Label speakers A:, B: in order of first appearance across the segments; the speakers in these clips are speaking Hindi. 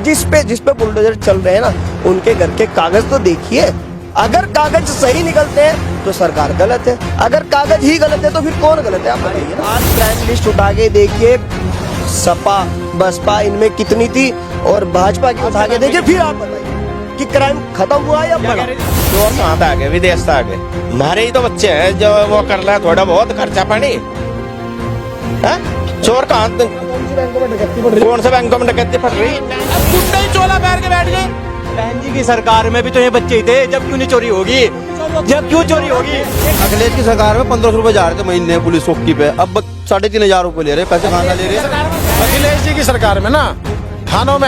A: जिस पे बुलडोजर चल रहे हैं ना, उनके घर के कागज तो देखिए। अगर कागज सही निकलते हैं तो सरकार गलत है, अगर कागज ही गलत है तो फिर कौन गलत है, आप बताइए ना। आज क्राइम लिस्ट उठा के देखिए, सपा बसपा इनमें कितनी थी और भाजपा की उठा के देखिए, फिर आप बताइए कि क्राइम खत्म हुआ या बढ़ा।
B: चोर कहाँ से आ गए, विदेश से आ गए। हमारे ही तो बच्चे हैं जो वो कर रहे हैं थोड़ा बहुत खर्चा पानी। चोर कहाँ, कौन से बैंकों में डकैती पड़ रही? अब गुंडे ही चोला पैर के बैठ गए।
C: बहन जी की सरकार में भी तो ये बच्चे ही थे, जब क्यों नहीं चोरी होगी, जब क्यों चोरी होगी।
D: अखिलेश की सरकार में 1500 रुपए जा रहे थे महीने पुलिस चौकी पे, अब 3500 रुपए ले रहे, पैसे कहाँ से ले रहे हैं?
E: अखिलेश जी की सरकार में ना थानों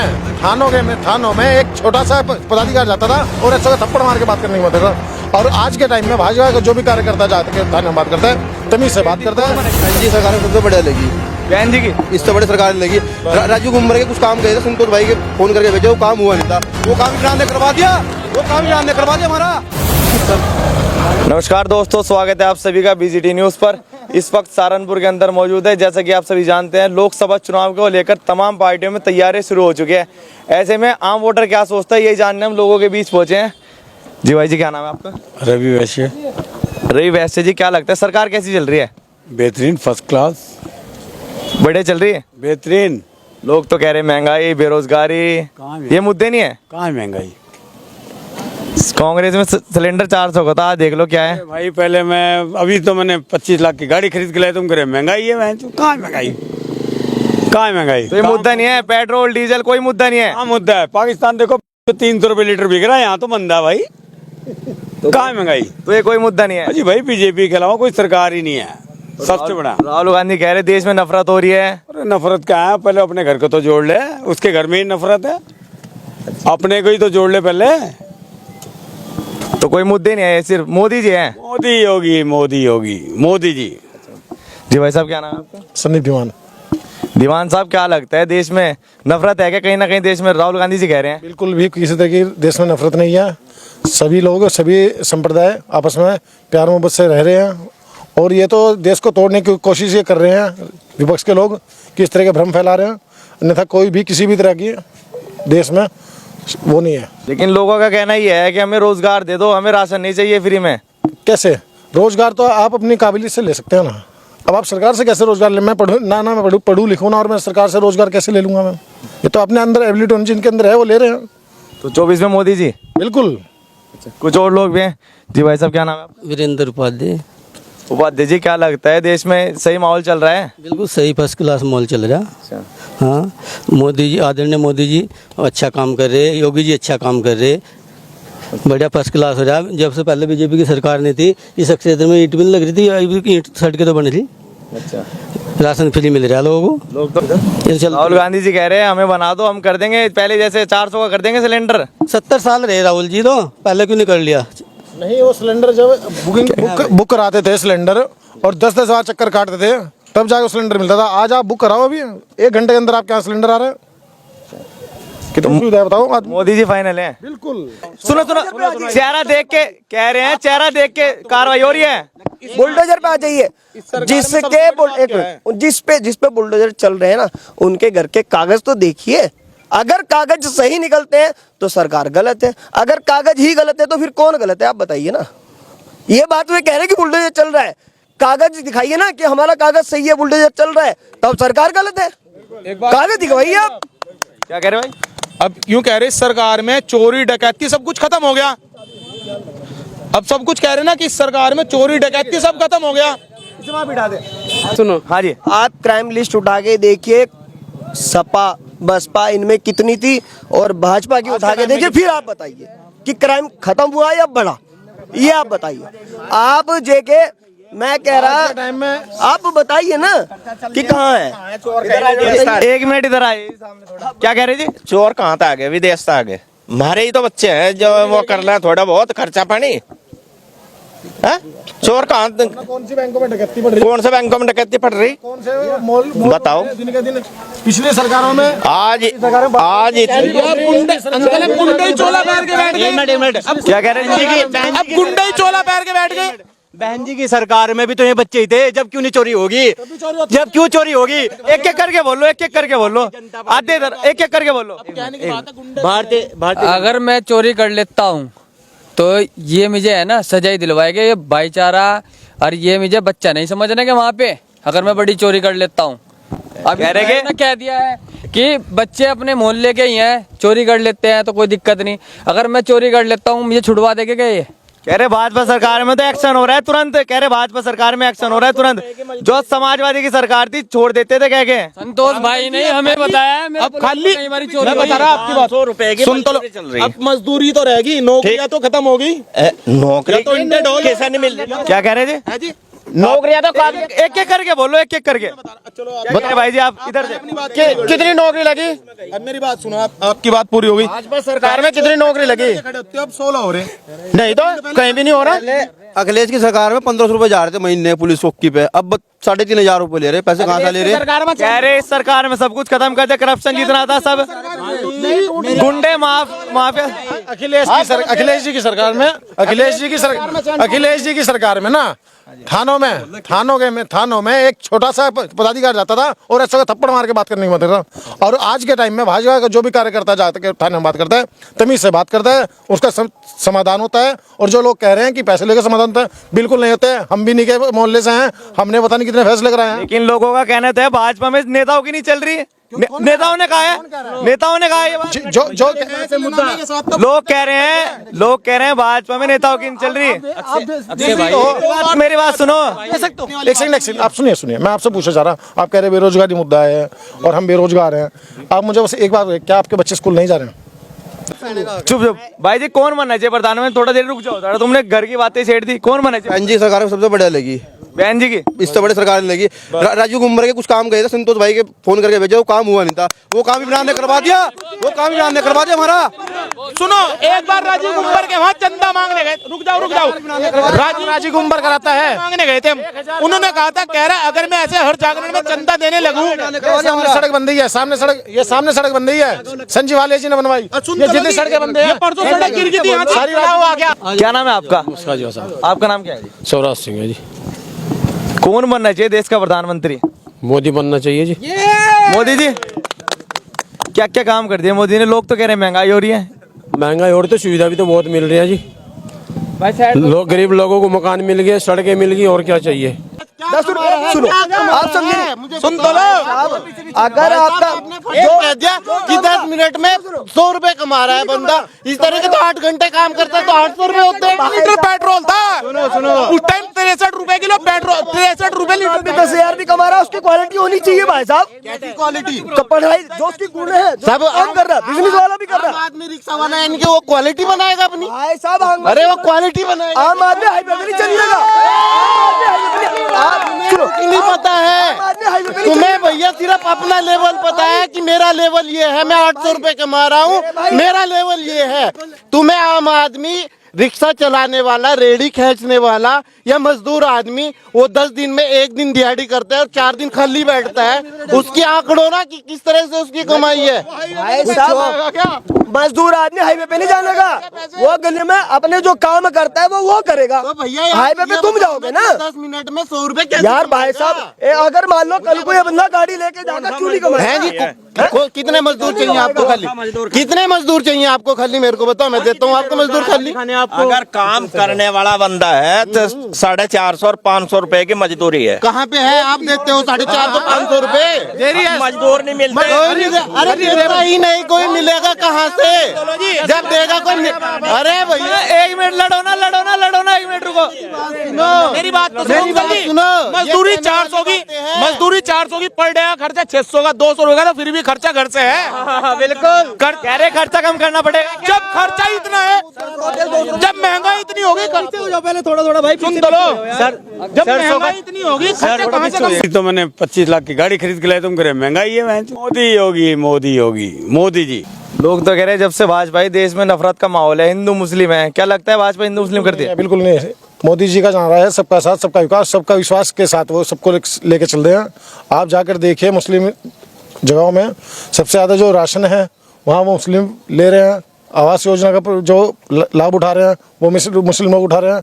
E: में एक छोटा सा पदाधिकारी जाता था और ऐसा थप्पड़ मार के बात करने की बात था। और आज के टाइम में भाजपा का जो भी कार्यकर्ता जाते के थाने में बात करता है, तमीज से बात करता है।
D: बहन जी सरकार में सबसे बढ़िया लगी,
C: बहन जी की
D: इससे बड़ी सरकार लगी। राजू गुम्बर के कुछ काम गए थे, संतोष भाई के फोन करके भेजे, वो काम हुआ नहीं था, वो काम ईरान ने करवा दिया, हमारा।
C: नमस्कार दोस्तों, स्वागत है आप सभी का बीजीटी न्यूज पर। इस वक्त सहारनपुर के अंदर मौजूद है। जैसा कि आप सभी जानते हैं, लोकसभा चुनाव को लेकर तमाम पार्टियों में तैयारी शुरू हो चुकी है। ऐसे में आम वोटर क्या सोचता है, यही जानने हम लोगों के बीच पहुंचे हैं। जी भाई जी, क्या नाम है आपका?
F: रवि वैश्य।
C: रवि वैश्य जी, क्या लगता है सरकार कैसी चल रही है?
F: बेहतरीन, फर्स्ट क्लास,
C: बढ़िया चल रही है,
F: बेहतरीन।
C: लोग तो कह रहे महंगाई, बेरोजगारी, ये मुद्दे नहीं है।
F: कहाँ है महंगाई?
C: कांग्रेस में सिलेंडर 400 का था, आज देख लो क्या है।
F: भाई पहले मैंने 25 लाख की गाड़ी खरीद के लाया, तुम करे महंगाई है। कहाँ है महंगाई, कहाँ है महंगाई?
C: तो ये मुद्दा नहीं है, पेट्रोल डीजल कोई मुद्दा नहीं है।
F: हाँ मुद्दा है। पाकिस्तान देखो 300 रुपए लीटर बिक रहा है, यहाँ तो मंदा भाई। कहाँ है महंगाई?
C: तो ये कोई मुद्दा नहीं है
F: जी भाई, बीजेपी के अलावा कोई सरकार ही नहीं है। सबसे बड़ा
C: राहुल गांधी कह रहे देश में नफरत हो रही है।
F: अरे नफरत क्या है, पहले अपने घर को तो जोड़ ले, उसके घर में ही नफरत है, अपने को ही तो जोड़ ले पहले।
C: तो कोई मुद्दे नहीं है, सिर्फ मोदी जी हैं।
F: मोदी जी।
C: जी भाई साहब, क्या नाम है आपका?
E: संदीप दीवान।
C: दीवान साहब, क्या लगता है देश में नफरत है क्या कहीं ना कहीं देश में? राहुल गांधी जी कह रहे हैं
E: बिल्कुल भी किसी तरह की देश में नफरत नहीं है। सभी लोग, सभी संप्रदाय आपस में प्यार मोहब्बत से रह रहे हैं। और ये तो देश को तोड़ने की कोशिश ये कर रहे हैं विपक्ष के लोग, किस तरह के भ्रम फैला रहे हैं। अन्यथा कोई भी किसी भी तरह की देश में वो नहीं है।
C: लेकिन लोगों का कहना ये है कि हमें रोजगार दे दो, हमें राशन नहीं चाहिए फ्री में।
E: कैसे रोजगार? तो आप अपनी काबिलियत से ले सकते हैं ना। अब आप सरकार से कैसे रोजगार ले? मैं पढ़ूँ लिखूँ ना, और मैं सरकार से रोजगार कैसे ले लूँगा? मैं ये तो अपने अंदर एबिलिटी होनी जिनके अंदर है वो ले रहे हैं।
C: तो 24 में मोदी जी,
E: बिल्कुल।
C: कुछ और लोग भी हैं। जी भाई साहब, क्या नाम है आपका?
G: वीरेंद्र उपाध्याय।
C: उपाध्याय जी, क्या लगता है देश में सही माहौल चल रहा है?
G: बिल्कुल सही, फर्स्ट क्लास माहौल चल रहा है। हाँ, मोदी जी, आदरणीय मोदी जी अच्छा काम कर रहे, योगी जी अच्छा काम कर रहे, बढ़िया फर्स्ट क्लास हो रहा है। जब से पहले बीजेपी की सरकार नहीं थी, इस क्षेत्र में ईंट भी नहीं लग रही थी, अभी ईंट सड़कें तो बन रही।
C: अच्छा,
G: राशन फ्री मिल रहा है लोगों को।
C: लोग तो राहुल गांधी जी कह रहे हैं हमें बना दो, हम कर देंगे, पहले जैसे 400 का कर देंगे सिलेंडर।
G: 70 साल रहे राहुल जी, तो पहले क्यों नहीं कर लिया?
E: नहीं, वो सिलेंडर जब बुक कराते थे सिलेंडर और 10-10 बार चक्कर काटते थे, तब जाके सिलेंडर मिलता था। आज आप बुक कराओ, अभी 1 घंटे के अंदर आपके यहाँ सिलेंडर आ रहा है। कितनी सुविधा है बताओ?
C: मोदी जी फाइनल है।
E: बिल्कुल।
C: सुनो, चेहरा देख के कह रहे हैं, चेहरा देख के कार्रवाई हो रही है।
A: बुलडोजर पे आ जाइए, जिस पे बुलडोजर चल रहे हैं ना, उनके घर के कागज तो देखिए। अगर कागज सही निकलते हैं तो सरकार गलत है, अगर कागज ही गलत है तो फिर कौन गलत है, आप बताइए ना। ये बात वे कह रहे हैं कि बुलडोजर चल रहा है, कागज दिखाइए ना कि हमारा कागज सही है, बुलडोजर चल रहा है, तब सरकार गलत है। कागज दिखवाइए आप।
C: क्या कह रहे भाई?
B: अब यूं कह रहे सरकार में चोरी डकैती सब कुछ खत्म हो गया। अब सब कुछ कह रहे ना कि सरकार में चोरी डकैती सब खत्म हो गया।
C: बिठा दे। सुनो, हाँ जी,
A: आप क्राइम लिस्ट उठा के देखिए, सपा बसपा इनमें कितनी थी और भाजपा की उठा के देखिए, फिर आप बताइए कि क्राइम खत्म हुआ या बढ़ा। ये आप बताइए। आप जेके, मैं कह रहा
E: टाइम में
A: आप बताइए ना कि कहाँ है।
C: 1 मिनट इधर आए। क्या कह रहे जी?
B: चोर कहाँ से आ गए, विदेश से आ गए। हमारे ही तो बच्चे हैं जो वो कर रहे हैं थोड़ा बहुत खर्चा पानी। चोर कहाँ,
E: कौन सी बैंकों में डकैती पड़ रही?
B: कौन से बैंकों में डकैती पड़ रही?
E: कौन से मॉल
B: बताओ।
E: दिन के दिन पिछली सरकारों में
B: आज
C: गुंडे चोला पैर के बैठ गए।
B: अब
C: क्या कह रहे हैं?
B: अब गुंडे चोला पैर के बैठ गए।
C: बहन जी की सरकार में भी तो ये बच्चे ही थे, जब क्यों नहीं चोरी होगी? जब क्यों चोरी होगी? एक एक करके बोलो, एक एक करके बोलो, आधे इधर एक एक करके बोलो।
H: भारतीय अगर मैं चोरी कर लेता हूँ तो ये मुझे है ना सजा ही दिलवाएगा, ये भाईचारा। और ये मुझे बच्चा नहीं समझने के वहाँ पे अगर मैं बड़ी चोरी कर लेता हूँ। अब
C: कह रहे
H: ना कह दिया है कि बच्चे अपने मोहल्ले के ही हैं, चोरी कर लेते हैं तो कोई दिक्कत नहीं। अगर मैं चोरी कर लेता हूँ मुझे छुड़वा देंगे क्या ये?
C: कह रहे भाजपा सरकार में तो एक्शन हो रहा है तुरंत, कह रहे भाजपा सरकार में एक्शन हो रहा है तुरंत। जो समाजवादी की सरकार थी छोड़ देते थे कह के।
H: संतोष भाई ने हमें बताया है,
B: अब खाली
H: कई बारी चोरी
B: मैं बता रहा आपकी बात,
C: 100 रुपए की
B: सुन तो लो, अब मजदूरी तो रहेगी, नौकरियां तो खत्म होगी।
C: नौकरी
B: तो इंटेड हो
C: कैसा नहीं मिल रही? क्या कह रहे थे
B: जी?
C: नौकरियां तो एक एक करके बोलो, एक एक करके बताइए भाई जी। आप इधर से
B: कितनी नौकरी लगी? अब मेरी बात सुनो, आपकी बात पूरी होगी।
E: भाजपा सरकार में कितनी नौकरी लगी?
B: खड़े होते अब 16 हो रहे।
E: नहीं तो कहीं भी नहीं हो रहा।
D: अखिलेश की सरकार में 1500 रुपए जा रहे थे महीने पुलिस चौकी पे, अब 3500 रुपए ले रहे। पैसे कहाँ से ले रहे?
C: कह रहे इस सरकार में सब कुछ खत्म कर दे, करप्शन जितना था सब गुंडे माफिया।
E: अखिलेश जी की सरकार में, अखिलेश जी की सरकार में ना थानों में एक छोटा सा पदाधिकारी जाता था और ऐसा का थप्पड़ मार के बात करने की मत करता। और आज के टाइम में भाजपा का जो भी कार्यकर्ता जाता है थाने में बात करता है, तमीज से बात करता है, उसका समाधान होता है। और जो लोग कह रहे हैं कि पैसे लेकर समाधान होता है, बिल्कुल नहीं होते हैं। हम भी नहीं के मोहल्ले से हैं, हमने पता नहीं कितने फैसले कराए हैं।
C: लेकिन लोगों का कहना था भाजपा में नेताओं की नहीं चल रही। नेताओं ने कहा है, नेताओं ने कहा है ये बात।
E: जो
C: लोग कह रहे हैं भाजपा में नेताओं की नहीं चल रही। मेरी बात सुनो,
E: एक सेकंड आप सुनिए, मैं आपसे पूछना चाह रहा, आप कह रहे बेरोजगारी मुद्दा है और हम बेरोजगार हैं। आप मुझे बस एक बात, क्या आपके बच्चे स्कूल नहीं जा रहे हैं?
C: चुप भाई जी। कौन बनना चाहिए प्रधानमंत्री? थोड़ा देर रुक जाओ, तुमने घर की बातें छेड़ दी। कौन बनना चाहिए?
D: बहन जी सरकार में सबसे बढ़िया लगी,
C: बहन जी की
D: इससे बड़ी सरकार नहीं लगी। राजू गुम्बर के कुछ काम गए थे, संतोष भाई के फोन करके भेजे, वो काम हुआ नहीं था। वो काम इमरान ने करवा दिया, हमारा।
B: सुनो, एक बार राजीव गुम्बर के वहाँ चंदा मांगने गए। रुक जाओ। राजीव गुम्बर कराता है, मांगने गए थे हम। उन्होंने कहा था, कह रहा अगर मैं ऐसे हर जागरण में चंदा देने लगूं।
E: सड़क बन रही है, सामने सड़क बन रही है, संजीव वाले जी ने बनवाई। जितनी सड़कें बन रही है,
B: परसों सड़क गिर गई थी, सारी आ गया।
C: क्या नाम है आपका? आपका नाम क्या है जी?
I: स्वराज सिंह है जी।
C: कौन बनना चाहिए देश का प्रधानमंत्री?
I: मोदी बनना चाहिए जी।
C: मोदी जी क्या क्या काम कर दिया मोदी ने? लोग तो कह रहे हैं महंगाई हो रही है।
I: महंगाई और तो सुविधा भी तो बहुत मिल रही है जी। गरीब लोगों को मकान मिल गए, सड़कें मिल गई, और क्या चाहिए?
A: 10 रुपए सुनो, आप समझे?
B: सुन तो लो,
A: अगर आपका
B: कह दिया कि 10 मिनट में 100 रुपए कमा रहा है बंदा, इस तरह के तो 8 घंटे काम करता है तो 800 रुपए होते हैं। लीटर पेट्रोल था उस टाइम 63 रुपए किलो पेट्रोल, 63 रुपए लीटर।
A: 10,000 भी कमा रहा है, उसकी क्वालिटी होनी चाहिए भाई साहब।
B: कैसी क्वालिटी?
A: पढ़ाई जो उसकी गुण है, सब काम कर रहा है, बिजनेस वाला भी कर रहा है।
B: आदमी रिक्शा वाला है, इनकी वो क्वालिटी बनाएगा अपनी।
A: भाई साहब,
B: अरे वो क्वालिटी बनाएगा।
A: आम आदमी हाईवे पे नहीं चलिएगा।
B: नहीं पता है तुम्हें भैया, सिर्फ अपना लेवल पता है कि मेरा लेवल ये है, मैं 800 रुपए कमा रहा हूँ, मेरा लेवल ये है। तुम्हें आम आदमी, रिक्शा चलाने वाला, रेडी खींचने वाला या मजदूर आदमी, वो 10 दिन में 1 दिन दिहाड़ी करता है और 4 दिन खाली बैठता है। उसकी आंकड़ों ना कि किस तरह से उसकी कमाई है।
A: भाई साहब, मजदूर आदमी हाईवे पे नहीं जाने का, वो गली में अपने जो काम करता है वो करेगा।
B: तो भैया
A: हाईवे पे तुम जाओगे ना
B: 10 मिनट में 100 रुपए
A: यार। भाई साहब, अगर मान लो कल को ये बंदा गाड़ी लेके जाएगा, क्यों नहीं कमाएगा?
B: कितने मजदूर चाहिए आपको खाली? कितने मजदूर चाहिए आपको खाली? मेरे को बताओ, मैं देता हूँ आपको मजदूर खाली।
J: अगर काम करने वाला बंदा है तो 450 और 500 रुपए की मजदूरी है।
B: कहाँ पे है? आप देते हो 450 500 रुपए?
J: मजदूर नहीं मिलते।
B: अरे देता ही नहीं, कोई मिलेगा कहाँ से? जब देगा कोई। अरे भैया
C: 1 मिनट लड़ो ना 1 मिनट रुको।
B: मेरी बात तो सुनो। मजदूरी 400 की, मजदूरी 400 की, पर डे का खर्चा 600 का, 200 रुपए का, फिर भी खर्चा घर से है।
C: बिल्कुल कह रहे खर्चा कम करना पड़ेगा।
B: जब खर्चा इतना है, जब महंगाई इतनी होगी, खर्चे हो जाओ पहले थोड़ा भाई। सुन तो लो सर, जब महंगाई इतनी होगी, खर्चे कहाँ से कम?
F: तो मैंने 25 लाख की गाड़ी खरीद के लाया, तुम करे महंगाई है। मोदी होगी मोदी जी।
C: लोग तो कह रहे हैं जब से भाजपा ही देश में नफरत का माहौल है, हिंदू मुस्लिम है। क्या लगता है भाजपा हिंदू मुस्लिम करती है?
E: बिल्कुल नहीं। मोदी जी का नारा है सबका साथ सबका विकास, सबका विश्वास के साथ वो सबको लेके चल रहे हैं। आप जाकर देखिए, मुस्लिम जगहों में सबसे ज़्यादा जो राशन है वहाँ वो मुस्लिम ले रहे हैं। आवास योजना का जो लाभ उठा रहे हैं वो मुस्लिम लोग उठा रहे हैं।